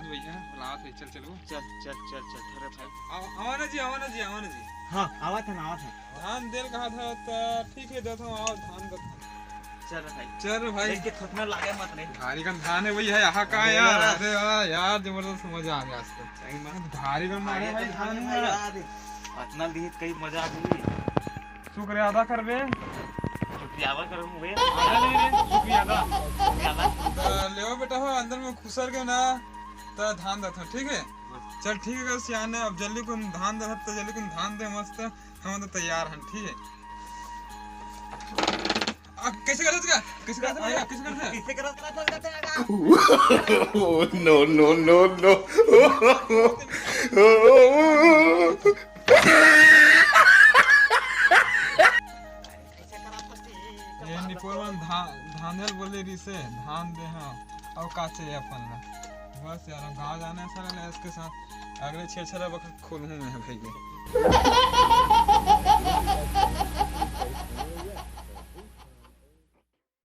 बुलात भैया बुलात है, चल चलो चल चल चल चल अरे भाई आवाना जी आवाना जी आवाना जी। हाँ आवा था धान देल कहा था तो ठीक है देता हूँ, आओ धान देता हूँ। चल भाई चल भाई देख थकना लागे मत रे धारी का धान है वही है यहाँ का यार। अरे यार जबरदस्त मजा आ गया आज तो। धारी का मारे भाई धान है यार इतना दी कई मजा आ गई। शुक्रिया अदा कर बे, शुक्रिया कर हुए शुक्रिया अदा शुक्रिया ले बेटा हो अंदर में खुसर के ना तो धान देता ठीक है। चल ठीक है सियाने अब जल्दी को धान दे तो जल्दी को धान दे मस्त हम तो तैयार हैं ठीक है। अब कैसे करते क्या कैसे करते भैया कैसे करते किसे करता No, no, no, no. ये निपोरवन धानेल बोले रिसे धान दे हाँ और काचे अपन ला बस यार हम गाँव जाना है सारा ना इसके साथ अगले 6 वक्त खोलूँ मैं भैया।